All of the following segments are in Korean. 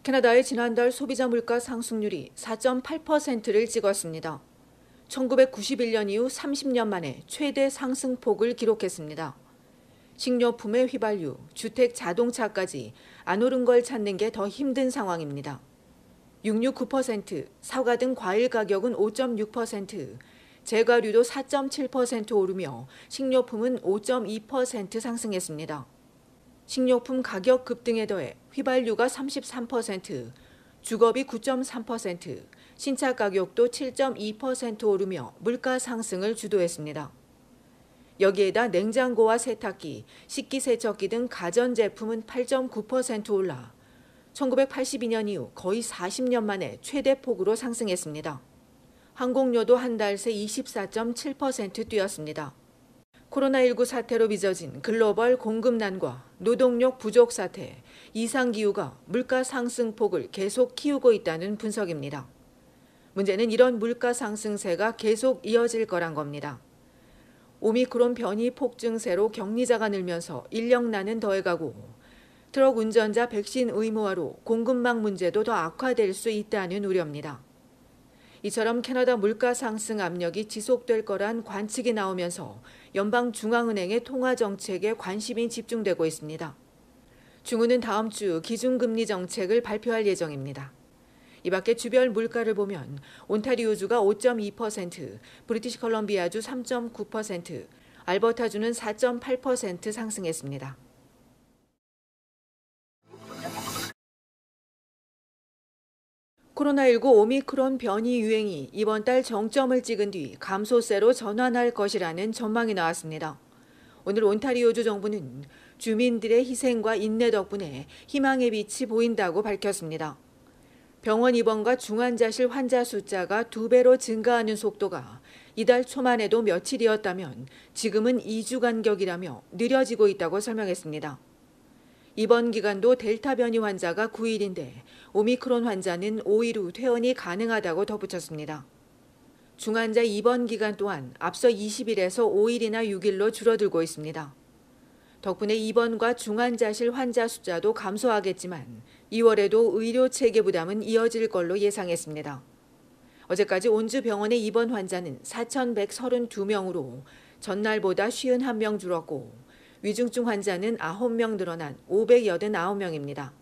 캐나다의 지난달 소비자 물가 상승률이 4.8%를 찍었습니다. 1991년 이후 30년 만에 최대 상승폭을 기록했습니다. 식료품의 휘발유, 주택, 자동차까지 안 오른 걸 찾는 게 더 힘든 상황입니다. 육류 9%, 사과 등 과일 가격은 5.6%, 제과류도 4.7% 오르며 식료품은 5.2% 상승했습니다. 식료품 가격 급등에 더해 휘발유가 33%, 주거비 9.3%, 신차 가격도 7.2% 오르며 물가 상승을 주도했습니다. 여기에다 냉장고와 세탁기, 식기세척기 등 가전제품은 8.9% 올라 1982년 이후 거의 40년 만에 최대폭으로 상승했습니다. 항공료도 한 달 새 24.7% 뛰었습니다. 코로나19 사태로 빚어진 글로벌 공급난과 노동력 부족 사태, 이상기후가 물가 상승폭을 계속 키우고 있다는 분석입니다. 문제는 이런 물가 상승세가 계속 이어질 거란 겁니다. 오미크론 변이 폭증세로 격리자가 늘면서 인력난은 더해가고 트럭 운전자 백신 의무화로 공급망 문제도 더 악화될 수 있다는 우려입니다. 이처럼 캐나다 물가 상승 압력이 지속될 거란 관측이 나오면서 연방중앙은행의 통화정책에 관심이 집중되고 있습니다. 중은은 다음 주 기준금리 정책을 발표할 예정입니다. 이 밖에 주별 물가를 보면 온타리오주가 5.2%, 브리티시 컬럼비아주 3.9%, 알버타주는 4.8% 상승했습니다. 코로나19 오미크론 변이 유행이 이번 달 정점을 찍은 뒤 감소세로 전환할 것이라는 전망이 나왔습니다. 오늘 온타리오주 정부는 주민들의 희생과 인내 덕분에 희망의 빛이 보인다고 밝혔습니다. 병원 입원과 중환자실 환자 숫자가 2배로 증가하는 속도가 이달 초만 해도 며칠이었다면 지금은 2주 간격이라며 느려지고 있다고 설명했습니다. 입원 기간도 델타 변이 환자가 9일인데 오미크론 환자는 5일 후 퇴원이 가능하다고 덧붙였습니다. 중환자 입원 기간 또한 앞서 20일에서 5일이나 6일로 줄어들고 있습니다. 덕분에 입원과 중환자실 환자 숫자도 감소하겠지만 2월에도 의료 체계 부담은 이어질 걸로 예상했습니다. 어제까지 온주 병원의 입원 환자는 4,132명으로 전날보다 51명 줄었고 위중증 환자는 9명 늘어난 589명입니다.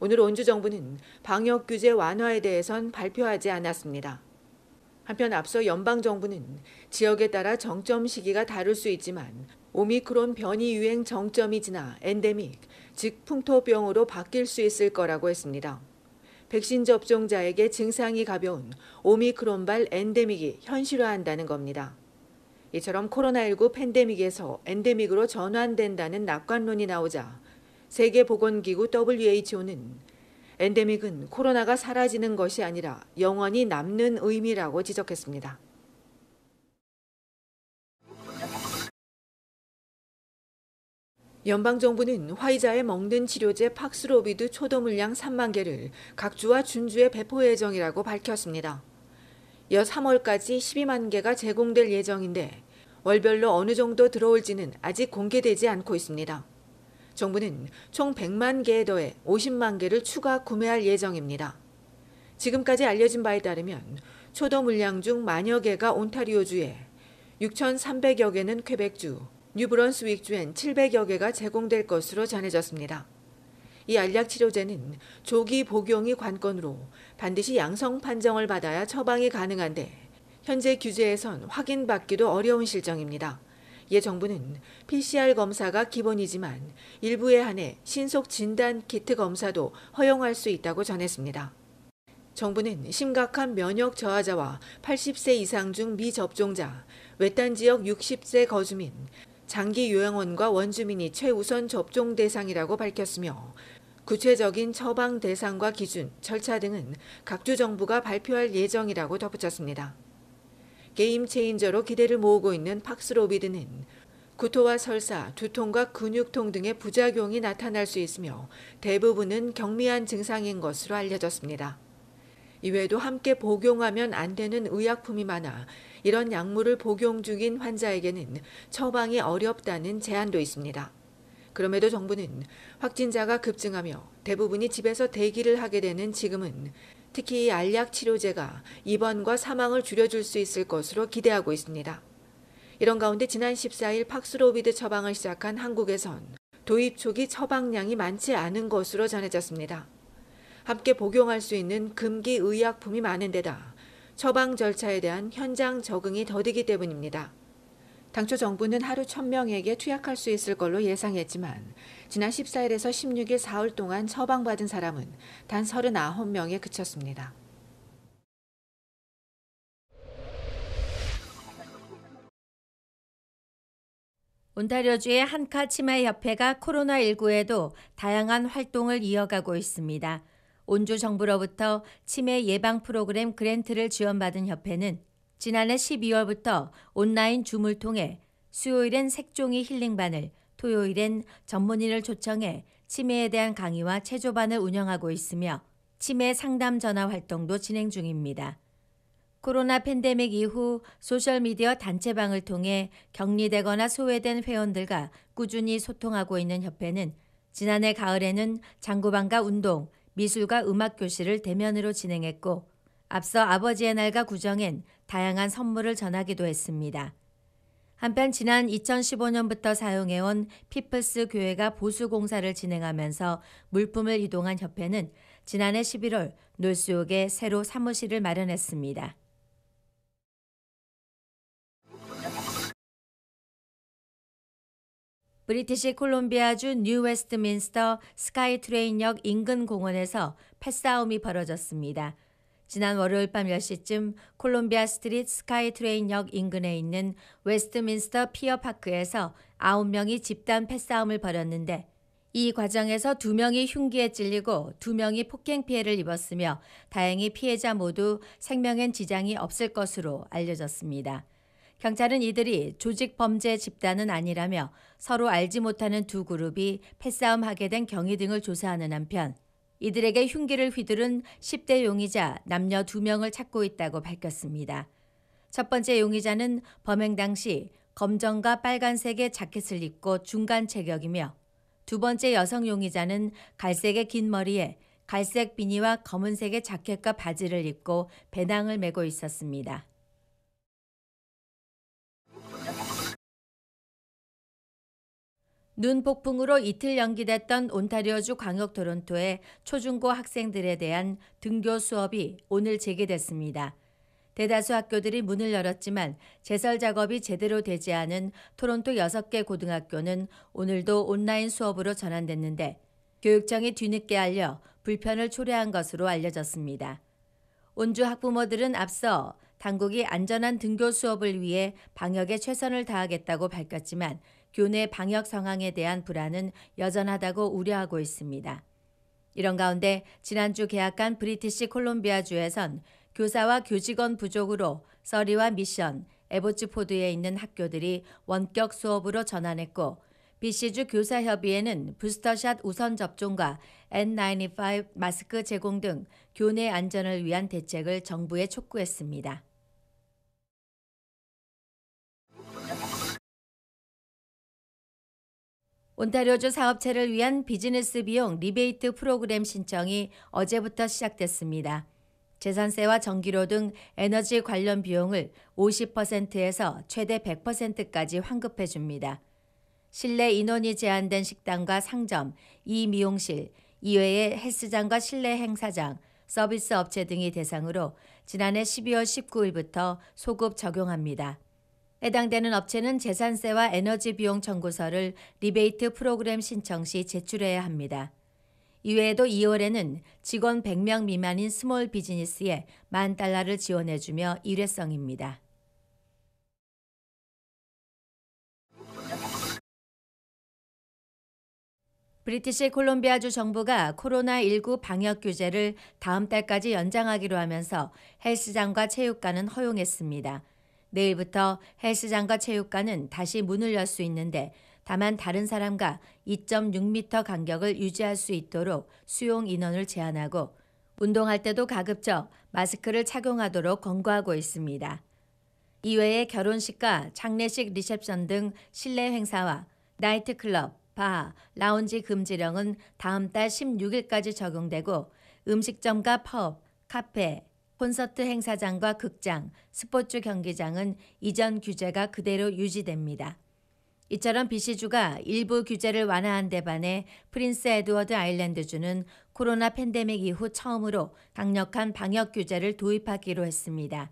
오늘 온주 정부는 방역 규제 완화에 대해선 발표하지 않았습니다. 한편 앞서 연방정부는 지역에 따라 정점 시기가 다를 수 있지만 오미크론 변이 유행 정점이 지나 엔데믹, 즉 풍토병으로 바뀔 수 있을 거라고 했습니다. 백신 접종자에게 증상이 가벼운 오미크론발 엔데믹이 현실화한다는 겁니다. 이처럼 코로나19 팬데믹에서 엔데믹으로 전환된다는 낙관론이 나오자 세계보건기구 WHO는 엔데믹은 코로나가 사라지는 것이 아니라 영원히 남는 의미라고 지적했습니다. 연방정부는 화이자에 먹는 치료제 팍스로비드 초도 물량 3만 개를 각 주와 준주에 배포 예정이라고 밝혔습니다. 이어 3월까지 12만 개가 제공될 예정인데 월별로 어느 정도 들어올지는 아직 공개되지 않고 있습니다. 정부는 총 100만 개에 더해 50만 개를 추가 구매할 예정입니다. 지금까지 알려진 바에 따르면 초도 물량 중 만여 개가 온타리오주에 6,300여 개는 퀘벡주, 뉴브런스윅주엔 700여 개가 제공될 것으로 전해졌습니다. 이 알약 치료제는 조기 복용이 관건으로 반드시 양성 판정을 받아야 처방이 가능한데 현재 규제에선 확인받기도 어려운 실정입니다. 이에 정부는 PCR 검사가 기본이지만 일부에 한해 신속 진단 키트 검사도 허용할 수 있다고 전했습니다. 정부는 심각한 면역 저하자와 80세 이상 중 미접종자, 외딴 지역 60세 거주민, 장기 요양원과 원주민이 최우선 접종 대상이라고 밝혔으며 구체적인 처방 대상과 기준, 절차 등은 각 주 정부가 발표할 예정이라고 덧붙였습니다. 게임 체인저로 기대를 모으고 있는 팍스로비드는 구토와 설사, 두통과 근육통 등의 부작용이 나타날 수 있으며 대부분은 경미한 증상인 것으로 알려졌습니다. 이외에도 함께 복용하면 안 되는 의약품이 많아 이런 약물을 복용 중인 환자에게는 처방이 어렵다는 제한도 있습니다. 그럼에도 정부는 확진자가 급증하며 대부분이 집에서 대기를 하게 되는 지금은 특히 이 알약 치료제가 입원과 사망을 줄여줄 수 있을 것으로 기대하고 있습니다. 이런 가운데 지난 14일 팍스로비드 처방을 시작한 한국에선 도입 초기 처방량이 많지 않은 것으로 전해졌습니다. 함께 복용할 수 있는 금기 의약품이 많은 데다 처방 절차에 대한 현장 적응이 더디기 때문입니다. 당초 정부는 하루 1,000명에게 투약할 수 있을 걸로 예상했지만 지난 14일에서 16일 사흘 동안 처방받은 사람은 단 39명에 그쳤습니다. 온타리오주의 한카 치매협회가 코로나19에도 다양한 활동을 이어가고 있습니다. 온주 정부로부터 치매 예방 프로그램 그랜트를 지원받은 협회는 지난해 12월부터 온라인 줌을 통해 수요일엔 색종이 힐링반을, 토요일엔 전문의를 초청해 치매에 대한 강의와 체조반을 운영하고 있으며 치매 상담 전화 활동도 진행 중입니다. 코로나 팬데믹 이후 소셜미디어 단체방을 통해 격리되거나 소외된 회원들과 꾸준히 소통하고 있는 협회는 지난해 가을에는 장구방과 운동, 미술과 음악 교실을 대면으로 진행했고 앞서 아버지의 날과 구정엔 다양한 선물을 전하기도 했습니다. 한편 지난 2015년부터 사용해온 피플스 교회가 보수공사를 진행하면서 물품을 이동한 협회는 지난해 11월 놀수옥에 새로 사무실을 마련했습니다. 브리티시 콜롬비아주 뉴 웨스트민스터 스카이트레인역 인근 공원에서 패싸움이 벌어졌습니다. 지난 월요일 밤 10시쯤 콜롬비아 스트리트 스카이트레인역 인근에 있는 웨스트민스터 피어파크에서 9명이 집단 패싸움을 벌였는데 이 과정에서 2명이 흉기에 찔리고 2명이 폭행 피해를 입었으며 다행히 피해자 모두 생명엔 지장이 없을 것으로 알려졌습니다. 경찰은 이들이 조직 범죄 집단은 아니라며 서로 알지 못하는 두 그룹이 패싸움하게 된 경위 등을 조사하는 한편 이들에게 흉기를 휘두른 10대 용의자 남녀 2명을 찾고 있다고 밝혔습니다. 첫 번째 용의자는 범행 당시 검정과 빨간색의 자켓을 입고 중간 체격이며 두 번째 여성 용의자는 갈색의 긴 머리에 갈색 비니와 검은색의 자켓과 바지를 입고 배낭을 메고 있었습니다. 눈 폭풍으로 이틀 연기됐던 온타리오주 광역 토론토의 초중고 학생들에 대한 등교 수업이 오늘 재개됐습니다. 대다수 학교들이 문을 열었지만 제설 작업이 제대로 되지 않은 토론토 6개 고등학교는 오늘도 온라인 수업으로 전환됐는데 교육청이 뒤늦게 알려 불편을 초래한 것으로 알려졌습니다. 온주 학부모들은 앞서 당국이 안전한 등교 수업을 위해 방역에 최선을 다하겠다고 밝혔지만 교내 방역 상황에 대한 불안은 여전하다고 우려하고 있습니다. 이런 가운데 지난주 개학한 브리티시 콜롬비아주에선 교사와 교직원 부족으로 서리와 미션, 에보츠포드에 있는 학교들이 원격 수업으로 전환했고 BC주 교사협의회는 부스터샷 우선 접종과 N95 마스크 제공 등 교내 안전을 위한 대책을 정부에 촉구했습니다. 온타리오주 사업체를 위한 비즈니스 비용 리베이트 프로그램 신청이 어제부터 시작됐습니다. 재산세와 전기료 등 에너지 관련 비용을 50%에서 최대 100%까지 환급해 줍니다. 실내 인원이 제한된 식당과 상점, 미용실, 이외에 헬스장과 실내 행사장, 서비스 업체 등이 대상으로 지난해 12월 19일부터 소급 적용합니다. 해당되는 업체는 재산세와 에너지 비용 청구서를 리베이트 프로그램 신청 시 제출해야 합니다. 이외에도 2월에는 직원 100명 미만인 스몰 비즈니스에 $10,000를 지원해주며 일회성입니다. 브리티시 콜롬비아주 정부가 코로나19 방역 규제를 다음 달까지 연장하기로 하면서 헬스장과 체육관은 허용했습니다. 내일부터 헬스장과 체육관은 다시 문을 열 수 있는데 다만 다른 사람과 2.6m 간격을 유지할 수 있도록 수용 인원을 제한하고 운동할 때도 가급적 마스크를 착용하도록 권고하고 있습니다. 이외에 결혼식과 장례식 리셉션 등 실내 행사와 나이트클럽, 바, 라운지 금지령은 다음 달 16일까지 적용되고 음식점과 펍, 카페, 콘서트 행사장과 극장, 스포츠 경기장은 이전 규제가 그대로 유지됩니다. 이처럼 BC주가 일부 규제를 완화한 데 반해 프린스 에드워드 아일랜드주는 코로나 팬데믹 이후 처음으로 강력한 방역 규제를 도입하기로 했습니다.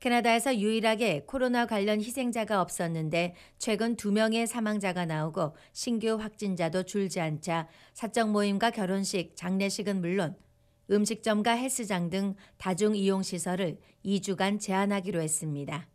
캐나다에서 유일하게 코로나 관련 희생자가 없었는데 최근 2명의 사망자가 나오고 신규 확진자도 줄지 않자 사적 모임과 결혼식, 장례식은 물론 음식점과 헬스장 등 다중 이용 시설을 2주간 제한하기로 했습니다.